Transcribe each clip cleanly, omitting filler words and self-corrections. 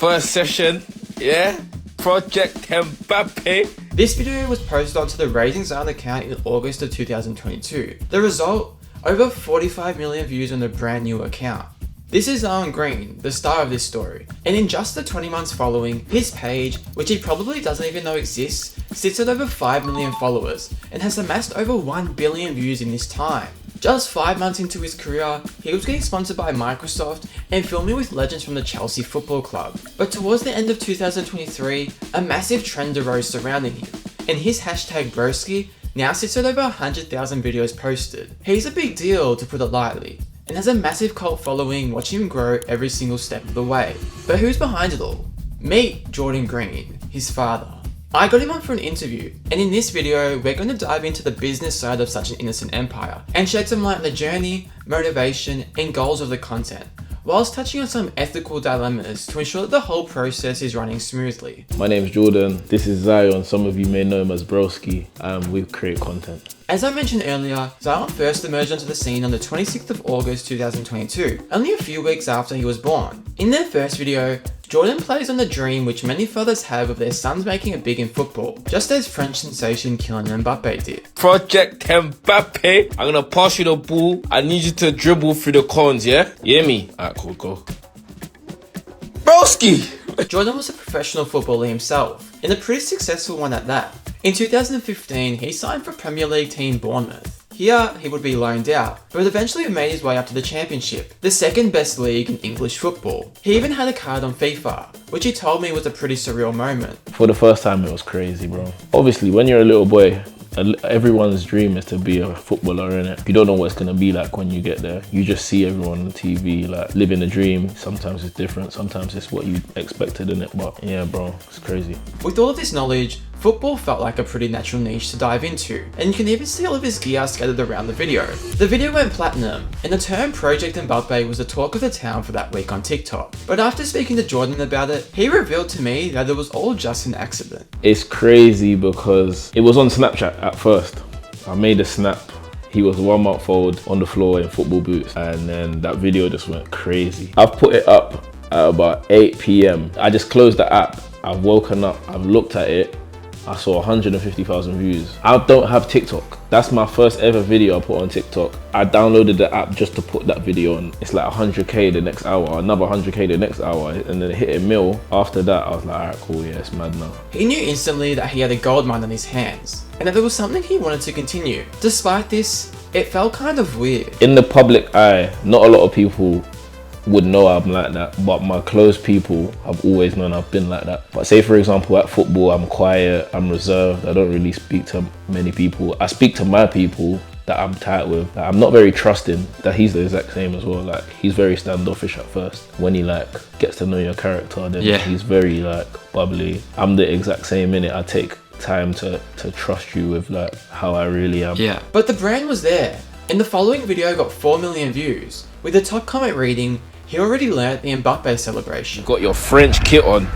First session, yeah? Project Mbappe. This video was posted onto the Raising Zion account in August of 2022. The result? Over 45 million views on the brand new account. This is Zion Green, the star of this story, and in just the 20 months following, his page, which he probably doesn't even know exists, sits at over 5 million followers and has amassed over 1 billion views in this time. Just 5 months into his career, he was getting sponsored by Microsoft and filming with legends from the Chelsea Football Club. But towards the end of 2023, a massive trend arose surrounding him, and his hashtag Broski now sits at over 100,000 videos posted. He's a big deal, to put it lightly, and has a massive cult following watching him grow every single step of the way. But who's behind it all? Meet Jordan Green, his father. I got him on for an interview, and in this video, we're going to dive into the business side of such an innocent empire, and shed some light on the journey, motivation, and goals of the content, whilst touching on some ethical dilemmas to ensure that the whole process is running smoothly. My name is Jordan, this is Zion, some of you may know him as Broski, and we create content. As I mentioned earlier, Zion first emerged onto the scene on the 26th of August 2022, only a few weeks after he was born. In their first video, Jordan plays on the dream which many fathers have of their sons making it big in football, just as French sensation Kylian Mbappe did. Project Mbappe. I'm gonna pass you the ball. I need you to dribble through the cones, yeah? You hear me? Alright, cool, go. Broski! Jordan was a professional footballer himself, and a pretty successful one at that. In 2015, he signed for Premier League team Bournemouth. Here, he would be loaned out, but eventually made his way up to the Championship, the second best league in English football. He even had a card on FIFA, which he told me was a pretty surreal moment. For the first time, it was crazy, bro. Obviously, when you're a little boy, everyone's dream is to be a footballer, innit? You don't know what it's gonna be like when you get there. You just see everyone on the TV, like, living the dream. Sometimes it's different, sometimes it's what you expected, innit? But yeah, bro, it's crazy. With all of this knowledge, football felt like a pretty natural niche to dive into, and you can even see all of his gear scattered around the video. The video went platinum, and the term Project Mbappe was the talk of the town for that week on TikTok. But after speaking to Jordan about it, he revealed to me that it was all just an accident. It's crazy because it was on Snapchat at first. I made a snap. He was 1 month old on the floor in football boots, and then that video just went crazy. I've put it up at about 8 p.m. I just closed the app. I've woken up, I've looked at it. I saw 150,000 views. I don't have TikTok. That's my first ever video I put on TikTok. I downloaded the app just to put that video on. It's like 100k the next hour, another 100k the next hour, and then it hit a mil. After that, I was like, alright, cool, yeah, it's mad now. He knew instantly that he had a gold mine on his hands, and that there was something he wanted to continue. Despite this, it felt kind of weird. In the public eye, not a lot of people would know I'm like that, but my close people have always known I've been like that. But say for example at football, I'm quiet, I'm reserved, I don't really speak to many people. I speak to my people that I'm tight with. Like, I'm not very trusting. That he's the exact same as well. Like, he's very standoffish at first. When he like gets to know your character, then he's very like bubbly. I'm the exact same in it. I take time to trust you with like how I really am. Yeah, but the brand was there, and the following video got 4 million views, with the top comment reading, "He already learnt the Mbappe celebration." Got your French kit on.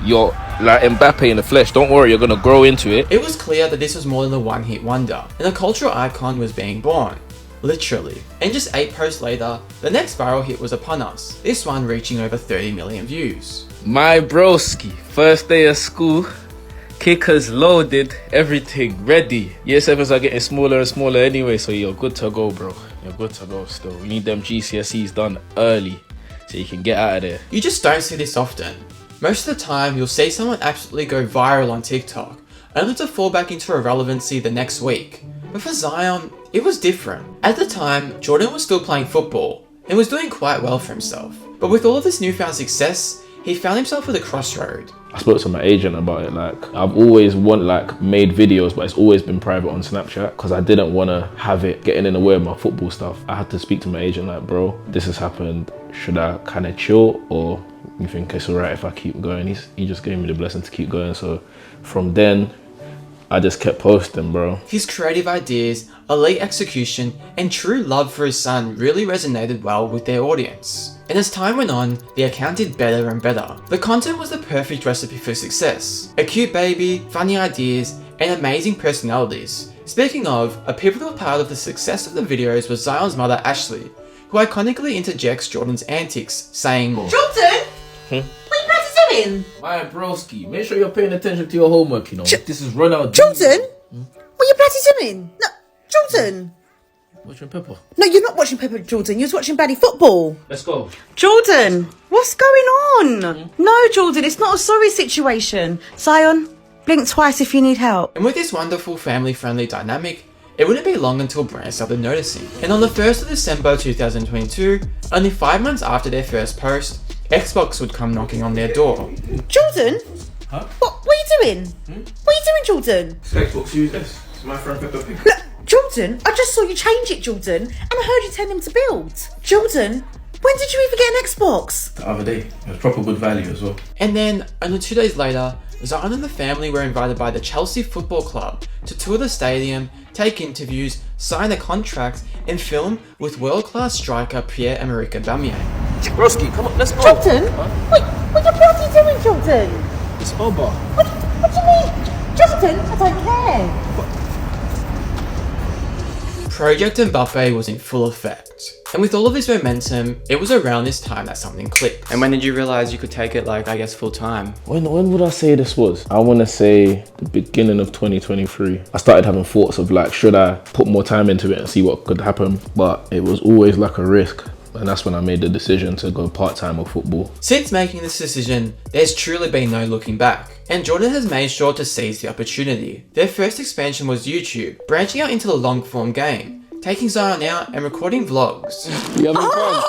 You're like Mbappe in the flesh. Don't worry, you're gonna grow into it. It was clear that this was more than a one-hit wonder, and a cultural icon was being born. Literally. And just 8 posts later, the next viral hit was upon us, this one reaching over 30 million views. My broski, first day of school, kickers loaded, everything ready. Year 7s are getting smaller and smaller anyway, so you're good to go, bro. You're good to go still. We need them GCSEs done early so you can get out of there. You just don't see this often. Most of the time, you'll see someone absolutely go viral on TikTok, only to fall back into irrelevancy the next week. But for Zion, it was different. At the time, Jordan was still playing football and was doing quite well for himself. But with all of this newfound success, he found himself at a crossroad. I spoke to my agent about it. Like, I've always made videos, but it's always been private on Snapchat because I didn't want to have it getting in the way of my football stuff. I had to speak to my agent like, bro, this has happened. Should I kind of chill, or you think it's alright if I keep going? He just gave me the blessing to keep going. So from then, I just kept posting, bro. His creative ideas, elite execution, and true love for his son really resonated well with their audience. And as time went on, the account did better and better. The content was the perfect recipe for success. A cute baby, funny ideas, and amazing personalities. Speaking of, a pivotal part of the success of the videos was Zion's mother Ashley, who iconically interjects Jordan's antics, saying, Jordan? What are you about to do doing? My broski, make sure you're paying attention to your homework, you know. This is run out. Jordan? What are you bloody doing? No, Jordan. Watching Pepper. No, you're not watching Pepper, Jordan. You're watching bloody football. Let's go. Jordan, what's going on? No, Jordan, it's not a sorry situation. Zion, blink twice if you need help. And with this wonderful family-friendly dynamic, it wouldn't be long until brands started noticing. And on the 1st of December 2022, only 5 months after their first post, Xbox would come knocking on their door. Jordan? Huh? What are you doing? What are you doing, Jordan? It's Xbox Series S. It's my friend Pepper Pig. Look, Jordan, I just saw you change it, Jordan, and I heard you tell him to build. Jordan, when did you even get an Xbox? The other day. It was proper good value as well. And then, only 2 days later, Zion and the family were invited by the Chelsea Football Club to tour the stadium, take interviews, sign a contract, and film with world-class striker Pierre-Emerick Aubameyang. Broski, come on, let's go. Jordan? Wait, what are you doing, Jordan? It's over. What do you mean? Jordan, I don't care. Project Mbappe was in full effect. And with all of this momentum, it was around this time that something clicked. And when did you realize you could take it, like, I guess, full time? When would I say this was? I want to say the beginning of 2023. I started having thoughts of like, should I put more time into it and see what could happen? But it was always like a risk. And that's when I made the decision to go part-time with football. Since making this decision, there's truly been no looking back. And Jordan has made sure to seize the opportunity. Their first expansion was YouTube, branching out into the long-form game, taking Zion out and recording vlogs. You having fun?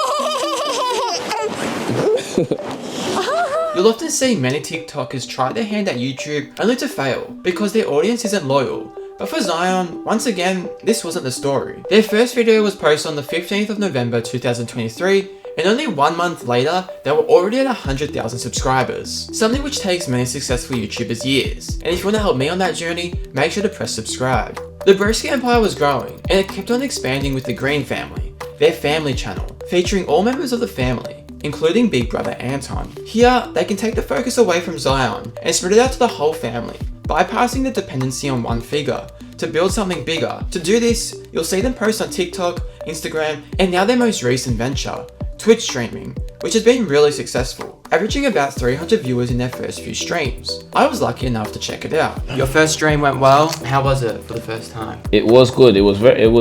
You'll often see many TikTokers try their hand at YouTube only to fail because their audience isn't loyal. But for Zion, once again, this wasn't the story. Their first video was posted on the 15th of November 2023, and only 1 month later, they were already at 100,000 subscribers, something which takes many successful YouTubers years. And if you want to help me on that journey, make sure to press subscribe. The Broski empire was growing, and it kept on expanding with TheGreenFamily, their family channel, featuring all members of the family, including big brother Anton. Here, they can take the focus away from Zion and spread it out to the whole family, bypassing the dependency on one figure to build something bigger. To do this, you'll see them post on TikTok, Instagram, and now their most recent venture, Twitch streaming, which has been really successful, averaging about 300 viewers in their first few streams. I was lucky enough to check it out. Your first stream went well. How was it for the first time? It was good. It was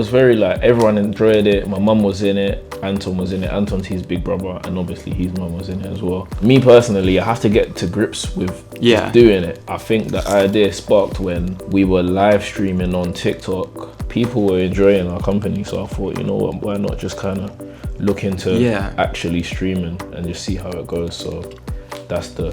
very like, everyone enjoyed it. My mum was in it. Anton was in it. Anton's his big brother, and obviously his mum was in it as well. Me personally, I have to get to grips with doing it. I think the idea sparked when we were live streaming on TikTok. People were enjoying our company, so I thought, you know what, why not just kind of look into actually streaming and just see how it goes. So that's the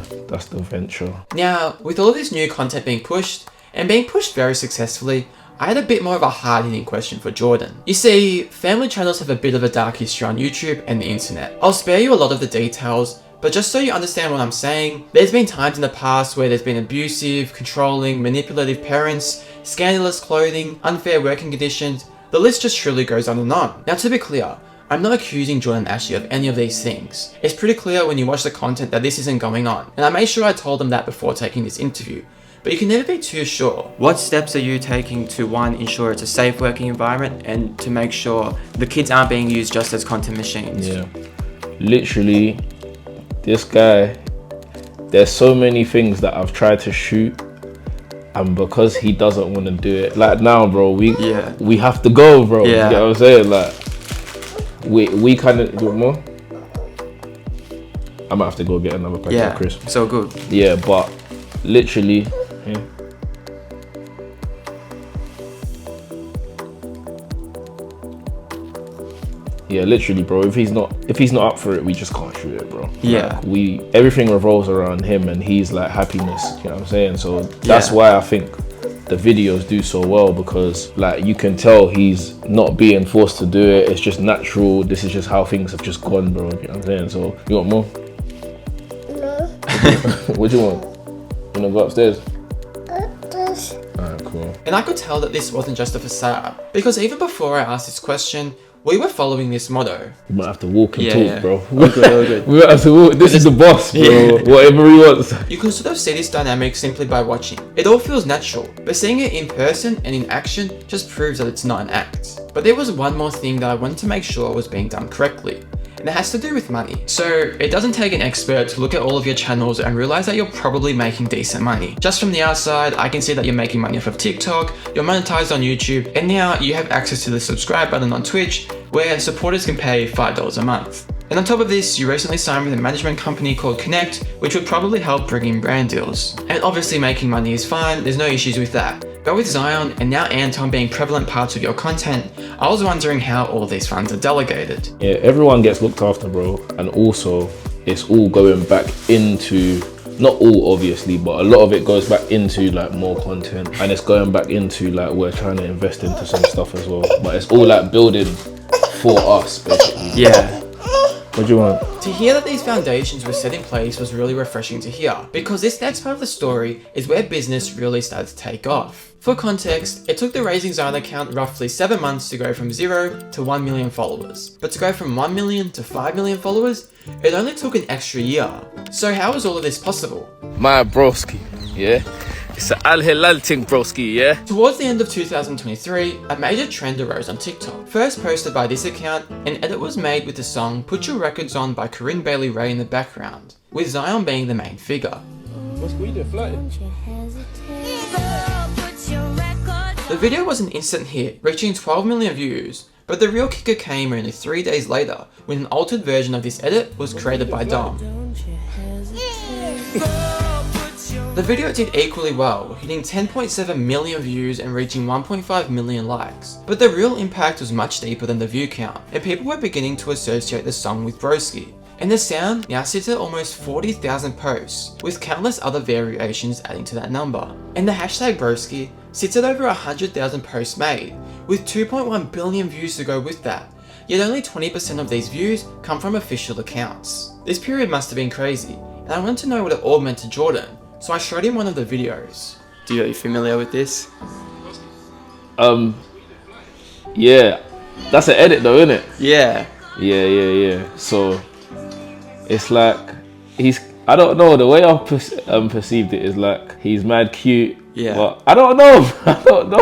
venture. Now, with all this new content being pushed, and being pushed very successfully, I had a bit more of a hard-hitting question for Jordan. You see, family channels have a bit of a dark history on YouTube and the internet. I'll spare you a lot of the details, but just so you understand what I'm saying, there's been times in the past where there's been abusive, controlling, manipulative parents, scandalous clothing, unfair working conditions. The list just truly goes on and on. Now, to be clear, I'm not accusing Jordan and Ashley of any of these things. It's pretty clear when you watch the content that this isn't going on, and I made sure I told them that before taking this interview. But you can never be too sure. What steps are you taking to, one, ensure it's a safe working environment, and to make sure the kids aren't being used just as content machines? Yeah, literally, this guy, there's so many things that I've tried to shoot, and because he doesn't want to do it, like now, bro, we have to go, bro. You know what I'm saying? Like, we kind of do more. I might have to go get another packet of crisps. So good. Yeah, but literally, literally, bro. If he's not up for it, we just can't shoot it, bro. Yeah. Like, everything revolves around him, and he's like happiness. You know what I'm saying? So that's why I think the videos do so well, because like you can tell he's not being forced to do it. It's just natural. This is just how things have just gone, bro. You know what I'm saying? So you want more? No. What do you want? You wanna go upstairs? Alright, cool. And I could tell that this wasn't just a facade, because even before I asked this question, we were following this motto. We might have to walk and talk, bro. All good. We might have to walk. This is the boss, bro. Whatever he wants. You can sort of see this dynamic simply by watching. It all feels natural, but seeing it in person and in action just proves that it's not an act. But there was one more thing that I wanted to make sure was being done correctly, and and it has to do with money. So it doesn't take an expert to look at all of your channels and realize that you're probably making decent money. Just from the outside, I can see that you're making money off of TikTok, you're monetized on YouTube, and now you have access to the subscribe button on Twitch, where supporters can pay $5 a month. And on top of this, you recently signed with a management company called Connect, which would probably help bring in brand deals. And obviously making money is fine, there's no issues with that. But with Zion and now Anton being prevalent parts of your content, I was wondering how all these funds are delegated. Yeah, everyone gets looked after, bro. And also, it's all going back into, not all obviously, but a lot of it goes back into like more content. And it's going back into like, we're trying to invest into some stuff as well. But it's all like building for us, basically. Yeah. What do you want? To hear that these foundations were set in place was really refreshing to hear, because this next part of the story is where business really started to take off. For context, it took the Raising Zion account roughly 7 months to go from 0 to 1 million followers. But to go from 1 million to 5 million followers, it only took an extra year. So how was all of this possible? My broski, yeah? It's a Al Hilal thing, broski, yeah? Towards the end of 2023, a major trend arose on TikTok. First posted by this account, an edit was made with the song Put Your Records On by Corinne Bailey Rae in the background, with Zion being the main figure. The video was an instant hit, reaching 12 million views, but the real kicker came only 3 days later, when an altered version of this edit was created by Dom. The video did equally well, hitting 10.7 million views and reaching 1.5 million likes. But the real impact was much deeper than the view count, and people were beginning to associate the song with Broski. And the sound now sits at almost 40,000 posts, with countless other variations adding to that number. And the hashtag Broski sits at over 100,000 posts made, with 2.1 billion views to go with that. Yet only 20% of these views come from official accounts. This period must have been crazy, and I wanted to know what it all meant to Jordan. So I showed him one of the videos. Are you familiar with this? Yeah, that's an edit though, isn't it? Yeah. Yeah. So it's like I don't know, the way I perceived it is like he's mad cute. Yeah. But I don't know.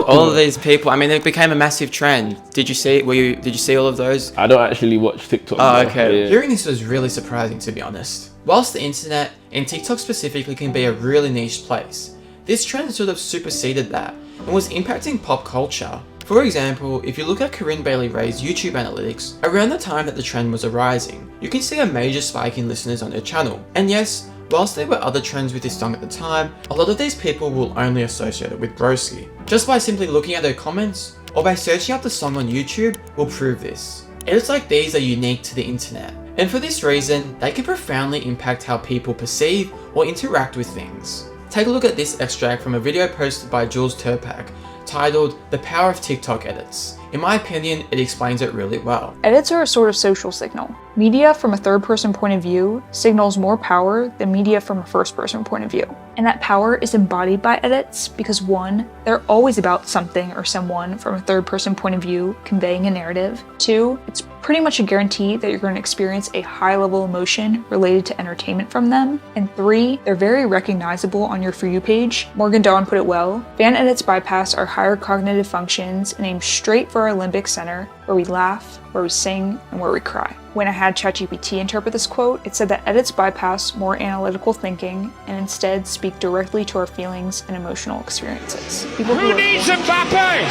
All of these people, I mean, it became a massive trend. Did you see? Did you see all of those? I don't actually watch TikTok. Oh, okay. Yeah. Hearing this was really surprising, to be honest. Whilst the internet, and TikTok specifically, can be a really niche place, this trend sort of superseded that and was impacting pop culture. For example, if you look at Corinne Bailey Rae's YouTube analytics, around the time that the trend was arising, you can see a major spike in listeners on her channel. And yes, whilst there were other trends with this song at the time, a lot of these people will only associate it with Broski. Just by simply looking at their comments, or by searching up the song on YouTube, will prove this. Edits like these are unique to the internet, and for this reason, they can profoundly impact how people perceive or interact with things. Take a look at this extract from a video posted by Jules Turpak, titled The Power of TikTok Edits. In my opinion, it explains it really well. Edits are a sort of social signal. Media from a third-person point of view signals more power than media from a first-person point of view. And that power is embodied by edits because 1, they're always about something or someone from a third-person point of view, conveying a narrative. 2, it's pretty much a guarantee that you're going to experience a high-level emotion related to entertainment from them. And 3, they're very recognizable on your For You page. Morgan Dawn put it well: fan edits bypass our higher cognitive functions and aim straight for our limbic center, where we laugh, where we sing, and where we cry. When I had ChatGPT interpret this quote, it said that edits bypass more analytical thinking and instead speak directly to our feelings and emotional experiences. People who needs Mbappe?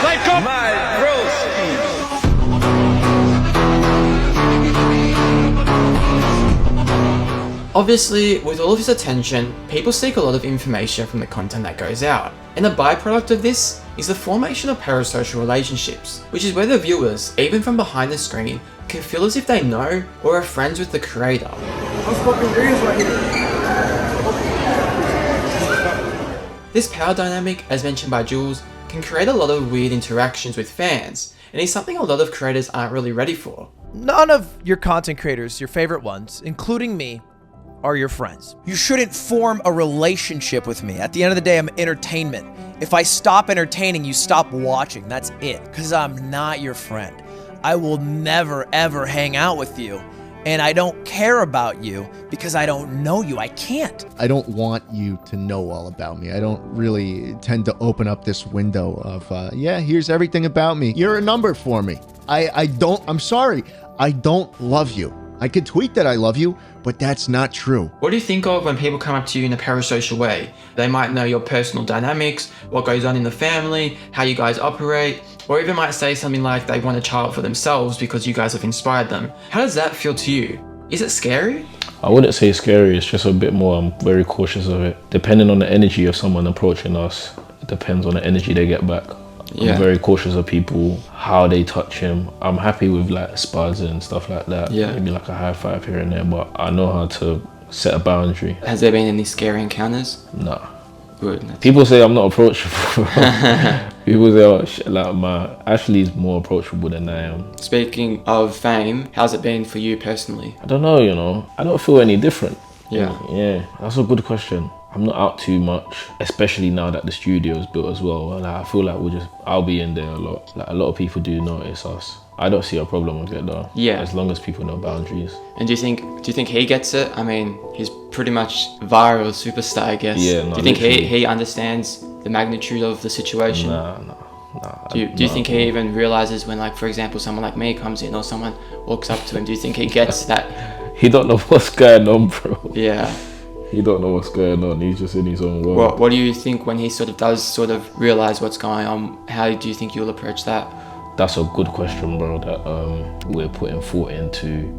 They've got my Broski. Obviously, with all of this attention, people seek a lot of information from the content that goes out. And a byproduct of this is the formation of parasocial relationships, which is where the viewers, even from behind the screen, can feel as if they know or are friends with the creator. This power dynamic, as mentioned by Jules, can create a lot of weird interactions with fans, and is something a lot of creators aren't really ready for. None of your content creators, your favorite ones, including me, are your friends. You shouldn't form a relationship with me. At the end of the day, I'm entertainment. If I stop entertaining, you stop watching. That's it. Because I'm not your friend. I will never, ever hang out with you. And I don't care about you because I don't know you. I can't. I don't want you to know all about me. I don't really tend to open up this window of, yeah, here's everything about me. You're a number for me. I'm sorry. I don't love you. I could tweet that I love you, but that's not true. What do you think of when people come up to you in a parasocial way? They might know your personal dynamics, what goes on in the family, how you guys operate, or even might say something like they want a child for themselves because you guys have inspired them. How does that feel to you? Is it scary? I wouldn't say scary, it's just a bit more, I'm very cautious of it. Depending on the energy of someone approaching us, it depends on the energy they get back. Yeah. I'm very cautious of people, how they touch him. I'm happy with like spuds and stuff like that. Yeah. Maybe like a high five here and there, but I know how to set a boundary. Has there been any scary encounters? Nah. Good. People say I'm not approachable. People say, oh shit, like Ashley's more approachable than I am. Speaking of fame, how's it been for you personally? I don't know, you know. I don't feel any different. Yeah. Yeah, that's a good question. I'm not out too much, especially now that the studio's built as well. Like, I feel like I'll be in there a lot. Like a lot of people do notice us. I don't see a problem with it though. Yeah. As long as people know boundaries. And do you think he gets it? I mean, he's pretty much viral superstar, I guess. Yeah, no, do you think literally. he understands the magnitude of the situation? Nah. Do you think he even realizes when, like, for example, someone like me comes in or someone walks up to him? Do you think he gets that? He don't know what's going on, bro. Yeah. He don't know what's going on. He's just in his own world. What do you think when he does realize what's going on? How do you think you'll approach that? That's a good question, bro. That we're putting thought into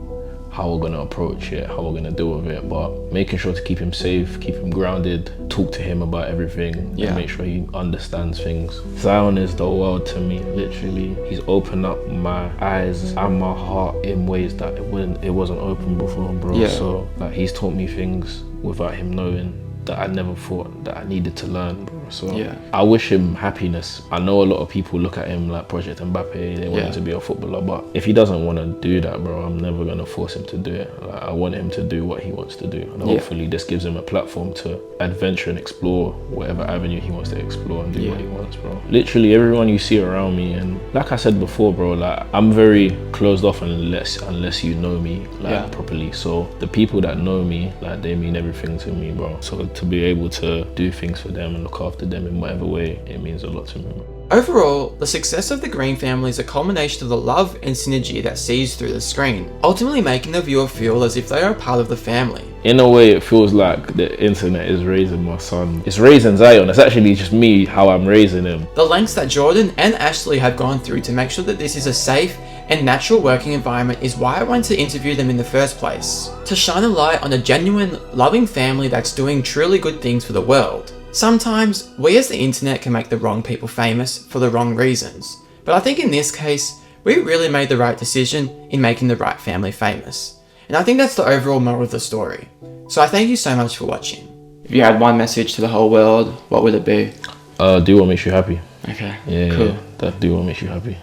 how we're gonna approach it, how we're gonna deal with it, but making sure to keep him safe, keep him grounded, talk to him about everything, Yeah. and make sure he understands things. Zion is the world to me, literally. He's opened up my eyes and my heart in ways that it wasn't open before, bro. Yeah. So like he's taught me things without him knowing that I never thought that I needed to learn, bro. So Yeah. I wish him happiness. I know a lot of people look at him like Project Mbappe, they want Yeah. him to be a footballer, but if he doesn't want to do that, bro, I'm never gonna force him to do it. Like, I want him to do what he wants to do, and hopefully this gives him a platform to adventure and explore whatever avenue he wants to explore and do what he wants, bro. Literally everyone you see around me, and like I said before, bro, like I'm very closed off unless you know me like properly. So the people that know me, like they mean everything to me, bro. So to be able to do things for them and look after them in whatever way, it means a lot to me, bro. Overall, the success of The Green Family is a culmination of the love and synergy that sees through the screen, ultimately making the viewer feel as if they are a part of the family. In a way, it feels like the internet is raising my son. It's raising Zion. It's actually just me, how I'm raising him. The lengths that Jordan and Ashley have gone through to make sure that this is a safe and natural working environment is why I wanted to interview them in the first place. To shine a light on a genuine, loving family that's doing truly good things for the world. Sometimes, we as the internet can make the wrong people famous for the wrong reasons. But I think in this case, we really made the right decision in making the right family famous. And I think that's the overall moral of the story. So I thank you so much for watching. If you had one message to the whole world, what would it be? Do what makes you happy. Okay, Yeah, cool. yeah, that do what makes you happy.